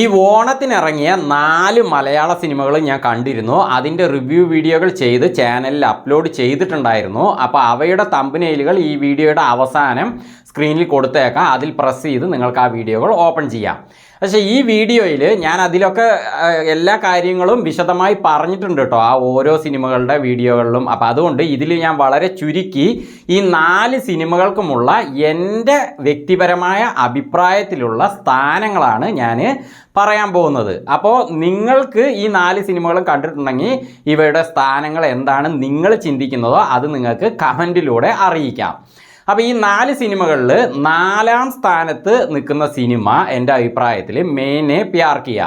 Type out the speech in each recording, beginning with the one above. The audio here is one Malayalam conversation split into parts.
ഈ ഓണത്തിനിറങ്ങിയ 4 മലയാള സിനിമകൾ ഞാൻ കണ്ടിരുന്നു. അതിൻ്റെ റിവ്യൂ വീഡിയോകൾ ചെയ്ത് ചാനലിൽ അപ്ലോഡ് ചെയ്തിട്ടുണ്ടായിരുന്നു. അപ്പോൾ അവയുടെ തമ്പനെയിലുകൾ ഈ വീഡിയോയുടെ അവസാനം സ്ക്രീനിൽ കൊടുത്തേക്കാം. അതിൽ പ്രസ് ചെയ്ത് നിങ്ങൾക്ക് ആ വീഡിയോകൾ ഓപ്പൺ ചെയ്യാം. പക്ഷേ ഈ വീഡിയോയിൽ ഞാൻ അതിലൊക്കെ എല്ലാ കാര്യങ്ങളും വിശദമായി പറഞ്ഞിട്ടുണ്ട് കേട്ടോ, ആ ഓരോ സിനിമകളുടെ വീഡിയോകളിലും. അപ്പോൾ അതുകൊണ്ട് ഇതിൽ ഞാൻ വളരെ ചുരുക്കി ഈ 4 സിനിമകൾക്കുമുള്ള എൻ്റെ വ്യക്തിപരമായ അഭിപ്രായത്തിലുള്ള സ്ഥാനങ്ങളാണ് ഞാൻ പറയാൻ പോകുന്നത്. അപ്പോൾ നിങ്ങൾക്ക് ഈ 4 സിനിമകളും കണ്ടിട്ടുണ്ടെങ്കിൽ ഇവയുടെ സ്ഥാനങ്ങൾ എന്താണ് നിങ്ങൾ ചിന്തിക്കുന്നതോ അത് നിങ്ങൾക്ക് കമൻറ്റിലൂടെ അറിയിക്കാം. അപ്പോൾ ഈ 4 സിനിമകളിൽ 4ാം സ്ഥാനത്ത് നിൽക്കുന്ന സിനിമ എൻ്റെ അഭിപ്രായത്തിൽ മേനെ പ്യാർ കിയ.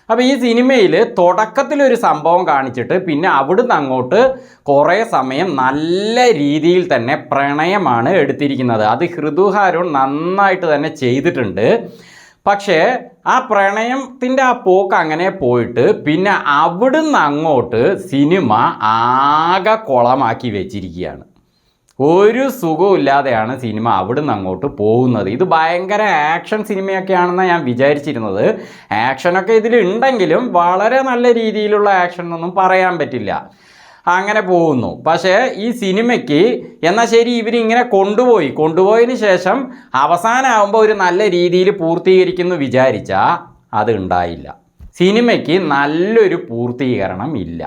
അപ്പോൾ ഈ സിനിമയിൽ തുടക്കത്തിലൊരു സംഭവം കാണിച്ചിട്ട് പിന്നെ അവിടുന്ന് അങ്ങോട്ട് കുറേ സമയം നല്ല രീതിയിൽ തന്നെ പ്രണയമാണ് എടുത്തിരിക്കുന്നത്. അത് ഹൃദുഹാരൻ നന്നായിട്ട് തന്നെ ചെയ്തിട്ടുണ്ട്. പക്ഷേ ആ പ്രണയത്തിൻ്റെ ആ പോക്ക് അങ്ങനെ പോയിട്ട് പിന്നെ അവിടുന്ന് അങ്ങോട്ട് സിനിമ ആകെ കുളമാക്കി വെച്ചിരിക്കുകയാണ്. ഒരു സുഖമില്ലാതെയാണ് സിനിമ അവിടുന്ന് അങ്ങോട്ട് പോകുന്നത്. ഇത് ഭയങ്കര ആക്ഷൻ സിനിമയൊക്കെയാണെന്നാണ് ഞാൻ വിചാരിച്ചിരുന്നത്. ആക്ഷനൊക്കെ ഇതിലുണ്ടെങ്കിലും വളരെ നല്ല രീതിയിലുള്ള ആക്ഷൻ എന്നൊന്നും പറയാൻ പറ്റില്ല. അങ്ങനെ പോകുന്നു. പക്ഷേ ഈ സിനിമയ്ക്ക് എന്നാൽ ശരി ഇവരിങ്ങനെ കൊണ്ടുപോയതിന് ശേഷം അവസാനമാകുമ്പോൾ ഒരു നല്ല രീതിയിൽ പൂർത്തീകരിക്കുന്നു വിചാരിച്ചാൽ അത് ഉണ്ടായില്ല. സിനിമയ്ക്ക് നല്ലൊരു പൂർത്തീകരണം ഇല്ല.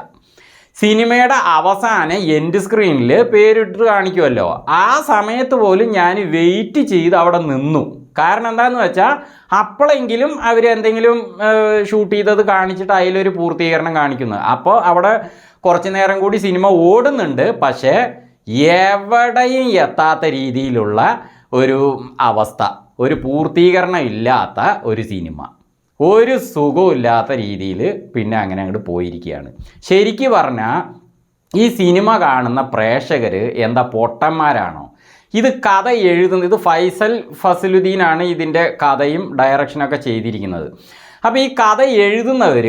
സിനിമയുടെ അവസാനം എൻഡ് സ്ക്രീനിൽ പേരിട്ട് കാണിക്കുമല്ലോ, ആ സമയത്ത് പോലും ഞാൻ വെയിറ്റ് ചെയ്ത് അവിടെ നിന്നു. കാരണം എന്താണെന്ന് വെച്ചാൽ അപ്പോഴെങ്കിലും അവരെന്തെങ്കിലും ഷൂട്ട് ചെയ്തത് കാണിച്ചിട്ട് അതിലൊരു പൂർത്തീകരണം കാണിക്കുന്നത്. അപ്പോൾ അവിടെ കുറച്ച് നേരം കൂടി സിനിമ ഓടുന്നുണ്ട്. പക്ഷേ എവിടെയും എത്താത്ത രീതിയിലുള്ള ഒരു അവസ്ഥ, ഒരു പൂർത്തീകരണം ഇല്ലാത്ത ഒരു സിനിമ, ഒരു സുഖമില്ലാത്ത രീതിയിൽ പിന്നെ അങ്ങനെ അങ്ങോട്ട് പോയിരിക്കുകയാണ്. ശരിക്കും പറഞ്ഞാൽ ഈ സിനിമ കാണുന്ന പ്രേക്ഷകർ എന്താ പൊട്ടന്മാരാണോ? ഇത് കഥ എഴുതുന്നത് ഇത് ഫൈസൽ ഫസലുദ്ദീനാണ് ഇതിൻ്റെ കഥയും ഡയറക്ഷനൊക്കെ ചെയ്തിരിക്കുന്നത്. അപ്പോൾ ഈ കഥ എഴുതുന്നവർ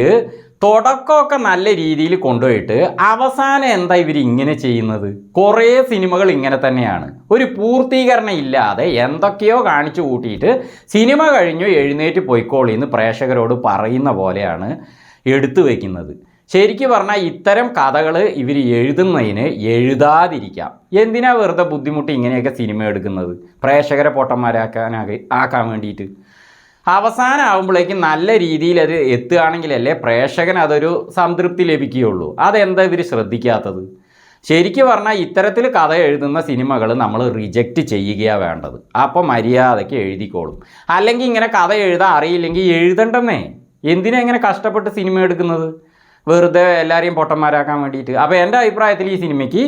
തുടക്കമൊക്കെ നല്ല രീതിയിൽ കൊണ്ടുപോയിട്ട് അവസാനം എന്താ ഇവർ ഇങ്ങനെ ചെയ്യുന്നത്? കുറേ സിനിമകൾ ഇങ്ങനെ തന്നെയാണ്. ഒരു പൂർത്തീകരണം ഇല്ലാതെ എന്തൊക്കെയോ കാണിച്ചു കൂട്ടിയിട്ട് സിനിമ കഴിഞ്ഞു എഴുന്നേറ്റ് പോയിക്കോളിന്ന് പ്രേക്ഷകരോട് പറയുന്ന പോലെയാണ് എടുത്തു വയ്ക്കുന്നത്. ശരിക്കും പറഞ്ഞാൽ ഇത്തരം കഥകൾ ഇവർ എഴുതുന്നതിന് എഴുതാതിരിക്കാം. എന്തിനാ വെറുതെ ബുദ്ധിമുട്ടി ഇങ്ങനെയൊക്കെ സിനിമ എടുക്കുന്നത്? പ്രേക്ഷകരെ പൊട്ടന്മാരാക്കാൻ വേണ്ടിയിട്ട്. അവസാനമാകുമ്പോഴേക്കും നല്ല രീതിയിൽ അത് എത്തുകയാണെങ്കിലല്ലേ പ്രേക്ഷകന് അതൊരു സംതൃപ്തി ലഭിക്കുകയുള്ളൂ. അതെന്താ ഇവർ ശ്രദ്ധിക്കാത്തത്? ശരിക്കും പറഞ്ഞാൽ ഇത്തരത്തിൽ കഥ എഴുതുന്ന സിനിമകൾ നമ്മൾ റിജക്റ്റ് ചെയ്യുകയാണ് വേണ്ടത്. അപ്പോൾ മര്യാദയ്ക്ക് എഴുതിക്കോളും. അല്ലെങ്കിൽ ഇങ്ങനെ കഥ എഴുതാൻ അറിയില്ലെങ്കിൽ എഴുതണ്ടെന്നേ. എന്തിനാ ഇങ്ങനെ കഷ്ടപ്പെട്ട് സിനിമ എടുക്കുന്നത്? വെറുതെ എല്ലാവരെയും പൊട്ടന്മാരാക്കാൻ വേണ്ടിയിട്ട്. അപ്പോൾ എൻ്റെ അഭിപ്രായത്തിൽ ഈ സിനിമയ്ക്ക്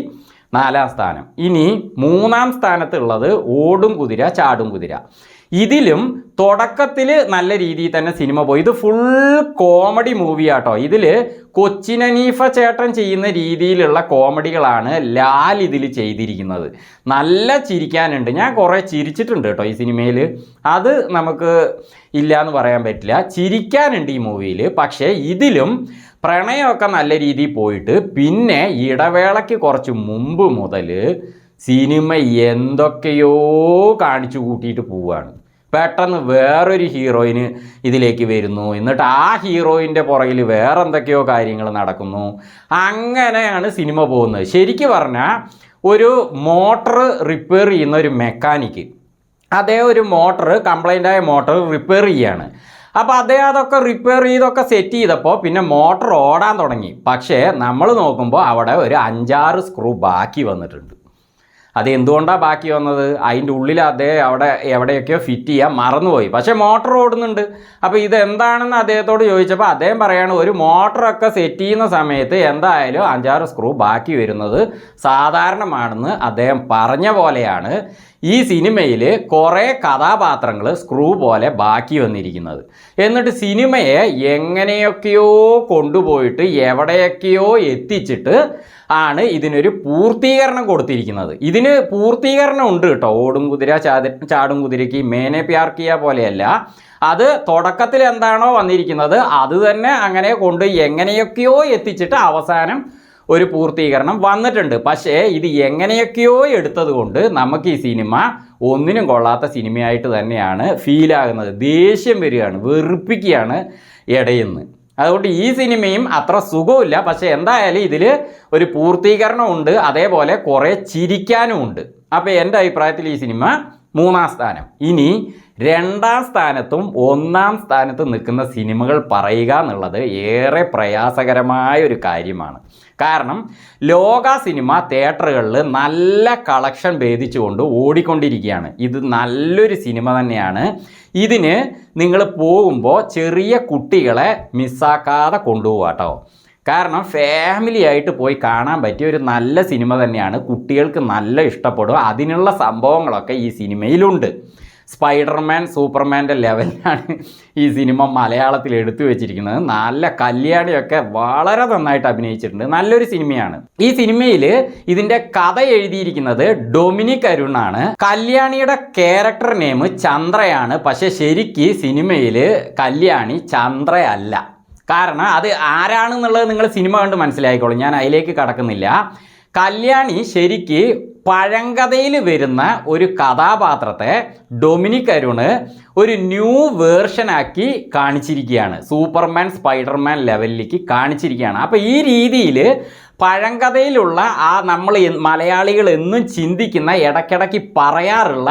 4ാം സ്ഥാനം. ഇനി 3ാം സ്ഥാനത്തുള്ളത് ഓടും കുതിര ചാടും കുതിര. ഇതിലും തുടക്കത്തിൽ നല്ല രീതിയിൽ തന്നെ സിനിമ പോയി. ഇത് ഫുൾ കോമഡി മൂവിയാട്ടോ. ഇതിൽ കൊച്ചിൻ ഹനീഫ ചേട്ടൻ ചെയ്യുന്ന രീതിയിലുള്ള കോമഡികളാണ് ലാൽ ഇതിൽ ചെയ്തിരിക്കുന്നത്. നല്ല ചിരിക്കാനുണ്ട്. ഞാൻ കുറേ ചിരിച്ചിട്ടുണ്ട് കേട്ടോ ഈ സിനിമയിൽ. അത് നമുക്ക് ഇല്ല എന്ന് പറയാൻ പറ്റില്ല. ചിരിക്കാനുണ്ട് ഈ മൂവിയിൽ. പക്ഷേ ഇതിലും പ്രണയമൊക്കെ നല്ല രീതിയിൽ പോയിട്ട് പിന്നെ ഇടവേളയ്ക്ക് കുറച്ച് മുമ്പ് മുതൽ സിനിമ എന്തൊക്കെയോ കാണിച്ചു കൂട്ടിയിട്ട് പോവുകയാണ്. പെട്ടെന്ന് വേറൊരു ഹീറോയിന് ഇതിലേക്ക് വരുന്നു. എന്നിട്ട് ആ ഹീറോയിൻ്റെ പുറകിൽ വേറെ എന്തൊക്കെയോ കാര്യങ്ങൾ നടക്കുന്നു. അങ്ങനെയാണ് സിനിമ പോകുന്നത്. ശരിക്കും പറഞ്ഞാൽ ഒരു മോട്ടർ റിപ്പയർ ചെയ്യുന്ന ഒരു മെക്കാനിക്ക്, അതേ ഒരു മോട്ടർ കംപ്ലൈൻ്റായ മോട്ടർ റിപ്പയർ ചെയ്യാണ്. അപ്പോൾ അതൊക്കെ റിപ്പയർ ചെയ്തൊക്കെ സെറ്റ് ചെയ്തപ്പോൾ പിന്നെ മോട്ടർ ഓടാൻ തുടങ്ങി. പക്ഷേ നമ്മൾ നോക്കുമ്പോൾ അവിടെ ഒരു 5-6 സ്ക്രൂ ബാക്കി വന്നിട്ടുണ്ട്. അത് എന്തുകൊണ്ടാണ് ബാക്കി വന്നത്? അതിൻ്റെ ഉള്ളിൽ അവിടെ എവിടെയൊക്കെയോ ഫിറ്റ് ചെയ്യാൻ മറന്നുപോയി. പക്ഷേ മോട്ടർ ഓടുന്നുണ്ട്. അപ്പോൾ ഇതെന്താണെന്ന് അദ്ദേഹത്തോട് ചോദിച്ചപ്പോൾ അദ്ദേഹം പറയാണ് ഒരു മോട്ടറൊക്കെ സെറ്റ് ചെയ്യുന്ന സമയത്ത് എന്തായാലും 5-6 സ്ക്രൂ ബാക്കി വരുന്നത് സാധാരണമാണെന്ന് അദ്ദേഹം പറഞ്ഞ പോലെയാണ് ഈ സിനിമയിൽ കുറേ കഥാപാത്രങ്ങൾ സ്ക്രൂ പോലെ ബാക്കി വന്നിരിക്കുന്നത്. എന്നിട്ട് സിനിമയെ എങ്ങനെയൊക്കെയോ കൊണ്ടുപോയിട്ട് എവിടെയൊക്കെയോ എത്തിച്ചിട്ട് ആണ് ഇതിനൊരു പൂർത്തീകരണം കൊടുത്തിരിക്കുന്നത്. ഇതിന് പൂർത്തീകരണം ഉണ്ട് കേട്ടോ. ഓടും കുതിര ചാടും കുതിരയ്ക്ക് മേനെ പ്യാർ കിയ പോലെയല്ല. അത് തുടക്കത്തിൽ എന്താണോ വന്നിരിക്കുന്നത് അത് തന്നെ അങ്ങനെ കൊണ്ട് എങ്ങനെയൊക്കെയോ എത്തിച്ചിട്ട് അവസാനം ഒരു പൂർത്തീകരണം വന്നിട്ടുണ്ട്. പക്ഷേ ഇത് എങ്ങനെയൊക്കെയോ എടുത്തത് കൊണ്ട് നമുക്ക് ഈ സിനിമ ഒന്നിനും കൊള്ളാത്ത സിനിമയായിട്ട് തന്നെയാണ് ഫീലാകുന്നത്. ദേഷ്യം വരികയാണ്, വെറുപ്പിക്കുകയാണ് ഇടയിന്ന്. അതുകൊണ്ട് ഈ സിനിമയും അത്ര സുഖമില്ല. പക്ഷേ എന്തായാലും ഇതിൽ ഒരു പൂർത്തീകരണമുണ്ട്, അതേപോലെ കുറേ ചിരിക്കാനും ഉണ്ട്. അപ്പോൾ എൻ്റെ അഭിപ്രായത്തിൽ ഈ സിനിമ 3-ാം സ്ഥാനം. ഇനി 2-ാം സ്ഥാനത്തും 1-ാം സ്ഥാനത്തും നിൽക്കുന്ന സിനിമകൾ പറയുക എന്നുള്ളത് ഏറെ പ്രയാസകരമായ ഒരു കാര്യമാണ്. കാരണം ലോക സിനിമ തിയേറ്ററുകളിൽ നല്ല കളക്ഷൻ ഭേദിച്ചുകൊണ്ട് ഓടിക്കൊണ്ടിരിക്കുകയാണ്. ഇത് നല്ലൊരു സിനിമ തന്നെയാണ്. ഇതിന് നിങ്ങൾ പോകുമ്പോൾ ചെറിയ കുട്ടികളെ മിസ്സാക്കാതെ കൊണ്ടുപോകാം കേട്ടോ. കാരണം ഫാമിലി ആയിട്ട് പോയി കാണാൻ പറ്റിയ ഒരു നല്ല സിനിമ തന്നെയാണ്. കുട്ടികൾക്ക് നല്ല ഇഷ്ടപ്പെടും. അതിനുള്ള സംഭവങ്ങളൊക്കെ ഈ സിനിമയിലുണ്ട്. സ്പൈഡർമാൻ സൂപ്പർമാൻ്റെ ലെവലിലാണ് ഈ സിനിമ മലയാളത്തിൽ എടുത്തു വെച്ചിരിക്കുന്നത്. നല്ല കല്യാണിയൊക്കെ വളരെ നന്നായിട്ട് അഭിനയിച്ചിട്ടുണ്ട്. നല്ലൊരു സിനിമയാണ്. ഈ സിനിമയിൽ ഇതിൻ്റെ കഥ എഴുതിയിരിക്കുന്നത് ഡൊമിനിക് അരുണാണ്. കല്യാണിയുടെ ക്യാരക്ടർ നെയിം ചന്ദ്രയാണ്. പക്ഷെ ശരിക്ക് സിനിമയിൽ കല്യാണി ചന്ദ്രയല്ല. കാരണം അത് ആരാണെന്നുള്ളത് നിങ്ങൾ സിനിമ കണ്ട് മനസ്സിലായിക്കോളും. ഞാൻ അതിലേക്ക് കടക്കുന്നില്ല. കല്യാണി ശരിക്ക് പഴങ്കഥയിൽ വരുന്ന ഒരു കഥാപാത്രത്തെ ഡൊമിനിക് അരുണ് ഒരു ന്യൂ വേർഷനാക്കി കാണിച്ചിരിക്കുകയാണ്. സൂപ്പർമാൻ സ്പൈഡർമാൻ ലെവലിലേക്ക് കാണിച്ചിരിക്കുകയാണ്. അപ്പോൾ ഈ രീതിയിൽ പഴങ്കഥയിലുള്ള ആ നമ്മൾ മലയാളികൾ എന്നും ചിന്തിക്കുന്ന ഇടയ്ക്കിടയ്ക്ക് പറയാറുള്ള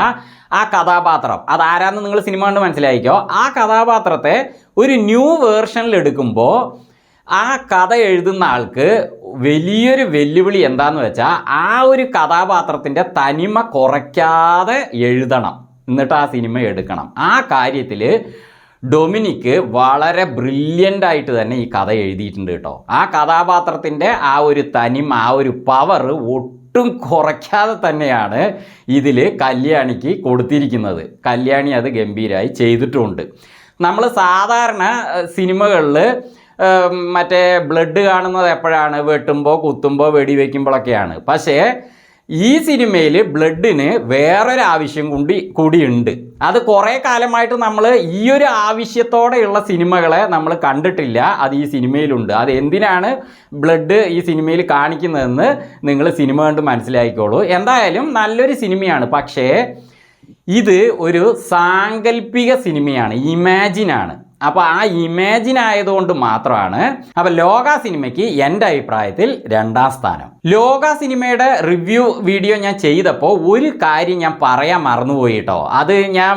ആ കഥാപാത്രം അതാരാന്ന് നിങ്ങൾ സിനിമ കണ്ട് മനസ്സിലായിക്കോ. ആ കഥാപാത്രത്തെ ഒരു ന്യൂ വേർഷനിൽ എടുക്കുമ്പോൾ ആ കഥ എഴുതുന്ന ആൾക്ക് വലിയൊരു വെല്ലുവിളി എന്താന്ന് വെച്ചാൽ ആ ഒരു കഥാപാത്രത്തിൻ്റെ തനിമ കുറയ്ക്കാതെ എഴുതണം, എന്നിട്ട് ആ സിനിമ എടുക്കണം. ആ കാര്യത്തിൽ ഡൊമിനിക് വളരെ ബ്രില്യൻ്റ് ആയിട്ട് തന്നെ ഈ കഥ എഴുതിയിട്ടുണ്ട് കേട്ടോ. ആ കഥാപാത്രത്തിൻ്റെ ആ ഒരു തനിമ, ആ ഒരു പവർ ഒട്ടും കുറയ്ക്കാതെ തന്നെയാണ് ഇതിൽ കല്യാണിക്ക് കൊടുത്തിരിക്കുന്നത്. കല്യാണി അത് ഗംഭീരമായി ചെയ്തിട്ടുമുണ്ട്. നമ്മൾ സാധാരണ സിനിമകളിൽ മറ്റേ ബ്ലഡ് കാണുന്നത് എപ്പോഴാണ്? വെട്ടുമ്പോൾ, കുത്തുമ്പോൾ, വെടിവെക്കുമ്പോഴൊക്കെയാണ്. പക്ഷേ ഈ സിനിമയിൽ ബ്ലഡിന് വേറൊരു ആവശ്യം കൂടിയുണ്ട്. അത് കുറേ കാലമായിട്ട് നമ്മൾ ഈ ഒരു ആവശ്യത്തോടെയുള്ള സിനിമകളെ നമ്മൾ കണ്ടിട്ടില്ല. അത് ഈ സിനിമയിലുണ്ട്. അത് എന്തിനാണ് ബ്ലഡ് ഈ സിനിമയിൽ കാണിക്കുന്നതെന്ന് നിങ്ങൾ സിനിമ കണ്ട് മനസ്സിലാക്കിക്കോളൂ. എന്തായാലും നല്ലൊരു സിനിമയാണ്. പക്ഷേ ഇത് ഒരു സാങ്കല്പിക സിനിമയാണ്, ഇമാജിനാണ്. അപ്പോൾ ആ ഇമാജിൻ ആയതുകൊണ്ട് മാത്രമാണ്. അപ്പോൾ ലോക സിനിമയ്ക്ക് എൻ്റെ അഭിപ്രായത്തിൽ 2-ാം സ്ഥാനം. ലോക സിനിമയുടെ റിവ്യൂ വീഡിയോ ഞാൻ ചെയ്തപ്പോൾ ഒരു കാര്യം ഞാൻ പറയാൻ മറന്നുപോയി കേട്ടോ. അത് ഞാൻ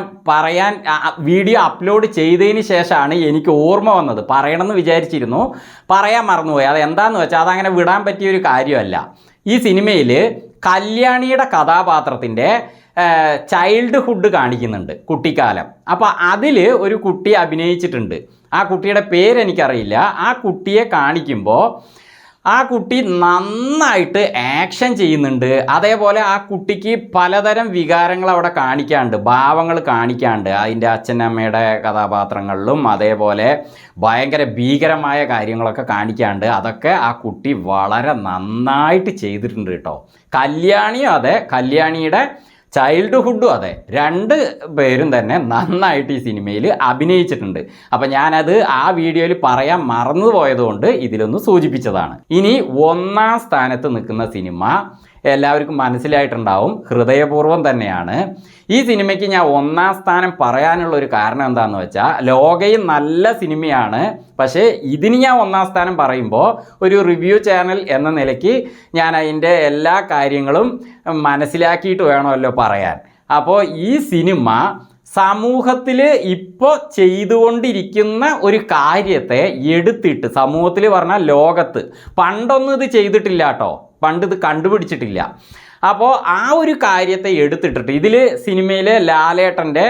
വീഡിയോ അപ്ലോഡ് ചെയ്തതിന് ശേഷമാണ് എനിക്ക് ഓർമ്മ വന്നത്. പറയണമെന്ന് വിചാരിച്ചിരുന്നു, പറയാൻ മറന്നുപോയി. അത് എന്താണെന്ന് വെച്ചാൽ അതങ്ങനെ വിടാൻ പറ്റിയൊരു കാര്യമല്ല. ഈ സിനിമയിൽ കല്യാണിയുടെ കഥാപാത്രത്തിൻ്റെ ചൈൽഡ്ഹുഡ് കാണിക്കുന്നുണ്ട്, കുട്ടിക്കാലം. അപ്പോൾ അതിൽ ഒരു കുട്ടി അഭിനയിച്ചിട്ടുണ്ട്. ആ കുട്ടിയുടെ പേരെനിക്കറിയില്ല. ആ കുട്ടിയെ കാണിക്കുമ്പോൾ ആ കുട്ടി നന്നായിട്ട് ആക്ഷൻ ചെയ്യുന്നുണ്ട്. അതേപോലെ ആ കുട്ടിക്ക് പലതരം വികാരങ്ങൾ അവിടെ കാണിക്കാണ്ട്, ഭാവങ്ങൾ കാണിക്കാണ്ട്. അതിൻ്റെ അച്ഛനമ്മയുടെ കഥാപാത്രങ്ങളിലും അതേപോലെ ഭയങ്കര ഭീകരമായ കാര്യങ്ങളൊക്കെ കാണിക്കാണ്ട് അതൊക്കെ ആ കുട്ടി വളരെ നന്നായിട്ട് ചെയ്തിട്ടുണ്ട് കേട്ടോ. കല്യാണിയും അതെ, കല്യാണിയുടെ ചൈൽഡ്ഹുഡും അതെ, 2 പേരും തന്നെ നന്നായിട്ട് ഈ സിനിമയിൽ അഭിനയിച്ചിട്ടുണ്ട്. അപ്പം ഞാനത് ആ വീഡിയോയിൽ പറയാൻ മറന്നുപോയതുകൊണ്ട് ഇതിലൊന്ന് സൂചിപ്പിച്ചതാണ്. ഇനി 1-ാം സ്ഥാനത്ത് നിൽക്കുന്ന സിനിമ എല്ലാവർക്കും മനസ്സിലായിട്ടുണ്ടാവും, ഹൃദയപൂർവ്വം തന്നെയാണ്. ഈ സിനിമയ്ക്ക് ഞാൻ 1-ാം സ്ഥാനം പറയാനുള്ള ഒരു കാരണം എന്താണെന്ന് വെച്ചാൽ, ലോകയും നല്ല സിനിമയാണ്. പക്ഷേ ഇതിന് ഞാൻ 1-ാം സ്ഥാനം പറയുമ്പോൾ ഒരു റിവ്യൂ ചാനൽ എന്ന നിലയ്ക്ക് ഞാൻ അതിൻ്റെ എല്ലാ കാര്യങ്ങളും മനസ്സിലാക്കിയിട്ട് വേണമല്ലോ പറയാൻ. അപ്പോൾ ഈ സിനിമ സമൂഹത്തിൽ ഇപ്പോൾ ചെയ്തുകൊണ്ടിരിക്കുന്ന ഒരു കാര്യത്തെ എടുത്തിട്ട്, സമൂഹത്തിൽ പറഞ്ഞാൽ ലോകത്ത്, പണ്ടൊന്നും ഇത് ചെയ്തിട്ടില്ല കേട്ടോ, പണ്ട് ഇത് കണ്ടുപിടിച്ചിട്ടില്ല. അപ്പോൾ ആ ഒരു കാര്യത്തെ എടുത്തിട്ടിട്ട് ഇതിൽ സിനിമയിലെ ലാലേട്ടൻ്റെ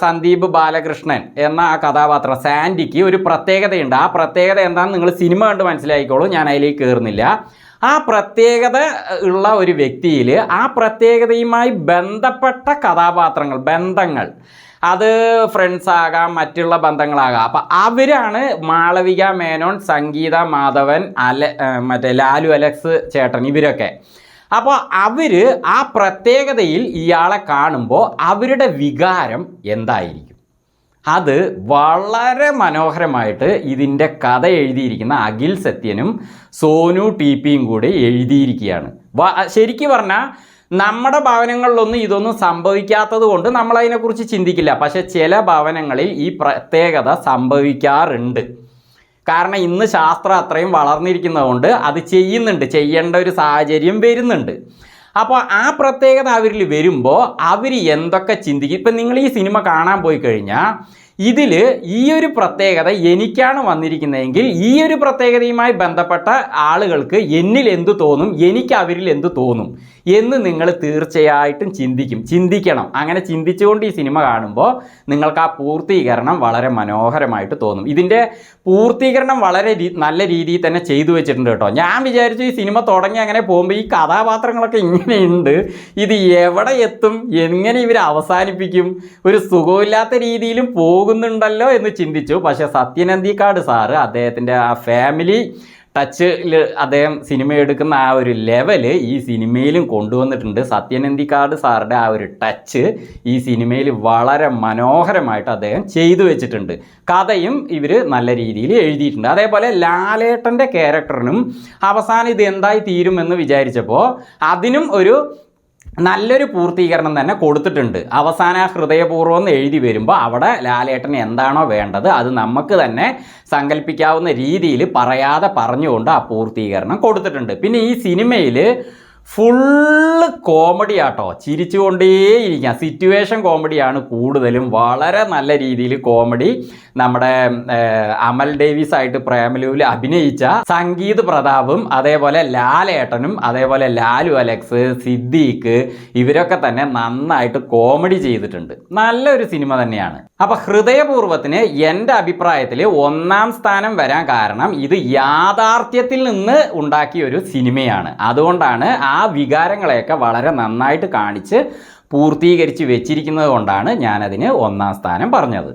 സന്ദീപ് ബാലകൃഷ്ണൻ എന്ന ആ കഥാപാത്രം സാൻഡിക്ക് ഒരു പ്രത്യേകതയുണ്ട്. ആ പ്രത്യേകത എന്താണെന്ന് നിങ്ങൾ സിനിമ കണ്ട് മനസ്സിലാക്കിക്കോളൂ, ഞാൻ അതിലേക്ക് കയറുന്നില്ല. ആ പ്രത്യേകത ഉള്ള ഒരു വ്യക്തിയിൽ ആ പ്രത്യേകതയുമായി ബന്ധപ്പെട്ട കഥാപാത്രങ്ങൾ, ബന്ധങ്ങൾ, അത് ഫ്രണ്ട്സ് ആകാം, മറ്റുള്ള ബന്ധങ്ങളാകാം. അപ്പം അവരാണ് മാളവിക മേനോൻ, സംഗീത മാധവൻ, മറ്റേ ലാലു അലക്സ് ചേട്ടൻ, ഇവരൊക്കെ. അപ്പോൾ അവർ ആ പ്രത്യേകതയിൽ ഇയാളെ കാണുമ്പോൾ അവരുടെ വികാരം എന്തായിരിക്കും? അത് വളരെ മനോഹരമായിട്ട് ഇതിൻ്റെ കഥ എഴുതിയിരിക്കുന്ന അഖിൽ സത്യനും സോനു ടി.പിയും കൂടി എഴുതിയിരിക്കുകയാണ്. ശരിക്കും പറഞ്ഞാൽ നമ്മുടെ ഭവനങ്ങളിലൊന്നും ഇതൊന്നും സംഭവിക്കാത്തത് കൊണ്ട് നമ്മളതിനെക്കുറിച്ച് ചിന്തിക്കില്ല. പക്ഷെ ചില ഭവനങ്ങളിൽ ഈ പ്രത്യേകത സംഭവിക്കാറുണ്ട്. കാരണം ഇന്ന് ശാസ്ത്രം അത്രയും വളർന്നിരിക്കുന്നതുകൊണ്ട് അത് ചെയ്യേണ്ട ഒരു സാഹചര്യം വരുന്നുണ്ട്. അപ്പോൾ ആ പ്രത്യേകത അവരിൽ വരുമ്പോൾ അവർ എന്തൊക്കെ ചിന്തിക്കും. ഇപ്പം നിങ്ങൾ ഈ സിനിമ കാണാൻ പോയി കഴിഞ്ഞാൽ ഇതിൽ ഈ ഒരു പ്രത്യേകത എനിക്കാണ് വന്നിരിക്കുന്നതെങ്കിൽ ഈ ഒരു പ്രത്യേകതയുമായി ബന്ധപ്പെട്ട ആളുകൾക്ക് എന്നിൽ എന്തു തോന്നും, എനിക്ക് അവരിൽ എന്തു തോന്നും എന്ന് നിങ്ങൾ തീർച്ചയായിട്ടും ചിന്തിക്കണം. അങ്ങനെ ചിന്തിച്ചുകൊണ്ട് ഈ സിനിമ കാണുമ്പോൾ നിങ്ങൾക്ക് ആ പൂർത്തീകരണം വളരെ മനോഹരമായിട്ട് തോന്നും. ഇതിൻ്റെ പൂർത്തീകരണം വളരെ നല്ല രീതിയിൽ തന്നെ ചെയ്തു വെച്ചിട്ടുണ്ട് കേട്ടോ. ഞാൻ വിചാരിച്ചു ഈ സിനിമ തുടങ്ങി അങ്ങനെ പോകുമ്പോൾ ഈ കഥാപാത്രങ്ങളൊക്കെ ഇങ്ങനെയുണ്ട്, ഇത് എവിടെ എത്തും, എങ്ങനെ ഇവർ അവസാനിപ്പിക്കും, ഒരു സുഖമില്ലാത്ത രീതിയിലും പോകുന്നുണ്ടല്ലോ എന്ന് ചിന്തിച്ചു. പക്ഷേ സത്യൻ അന്തിക്കാട് സാറ് അദ്ദേഹത്തിൻ്റെ ആ ഫാമിലി ടച്ചിൽ അദ്ദേഹം സിനിമ എടുക്കുന്ന ആ ഒരു ലെവല് ഈ സിനിമയിലും കൊണ്ടുവന്നിട്ടുണ്ട്. സത്യൻ അന്തിക്കാട് സാറുടെ ആ ഒരു ടച്ച് ഈ സിനിമയിൽ വളരെ മനോഹരമായിട്ട് അദ്ദേഹം ചെയ്തു വെച്ചിട്ടുണ്ട്. കഥയും ഇവർ നല്ല രീതിയിൽ എഴുതിയിട്ടുണ്ട്. അതേപോലെ ലാലേട്ടൻ്റെ ക്യാരക്ടറിനും അവസാനം ഇത് എന്തായി തീരുമെന്ന് വിചാരിച്ചപ്പോൾ അതിനും ഒരു നല്ലൊരു പൂർത്തീകരണം തന്നെ കൊടുത്തിട്ടുണ്ട്. അവസാന ഹൃദയപൂർവ്വം എന്ന് എഴുതി വരുമ്പോൾ അവിടെ ലാലേട്ടന് എന്താണോ വേണ്ടത് അത് നമുക്ക് തന്നെ സങ്കല്പിക്കാവുന്ന രീതിയിൽ പറയാതെ പറഞ്ഞുകൊണ്ട് ആ പൂർത്തീകരണം കൊടുത്തിട്ടുണ്ട്. പിന്നെ ഈ സിനിമയിൽ ഫുള്ള് കോമഡി ആട്ടോ, ചിരിച്ചുകൊണ്ടേയിരിക്കാം. സിറ്റുവേഷൻ കോമഡിയാണ് കൂടുതലും. വളരെ നല്ല രീതിയിൽ കോമഡി നമ്മുടെ അമൽ ഡേവിസ് ആയിട്ട് പ്രേമലുവിൽ അഭിനയിച്ച സംഗീത് പ്രതാപും അതേപോലെ ലാലേട്ടനും അതേപോലെ ലാലു അലക്സ്, സിദ്ദീഖ് ഇവരൊക്കെ തന്നെ നന്നായിട്ട് കോമഡി ചെയ്തിട്ടുണ്ട്. നല്ലൊരു സിനിമ തന്നെയാണ്. അപ്പോൾ ഹൃദയപൂർവ്വത്തിന് എൻ്റെ അഭിപ്രായത്തിൽ 1-ാം സ്ഥാനം വരാൻ കാരണം ഇത് യാഥാർത്ഥ്യത്തിൽ നിന്ന് ഉണ്ടാക്കിയ ഒരു സിനിമയാണ്. അതുകൊണ്ടാണ് ആ വികാരങ്ങളെയൊക്കെ വളരെ നന്നായിട്ട് കാണിച്ച് പൂർത്തീകരിച്ച് വെച്ചിരിക്കുന്നത് കൊണ്ടാണ് ഞാനതിന് 1-ാം സ്ഥാനം പറഞ്ഞത്.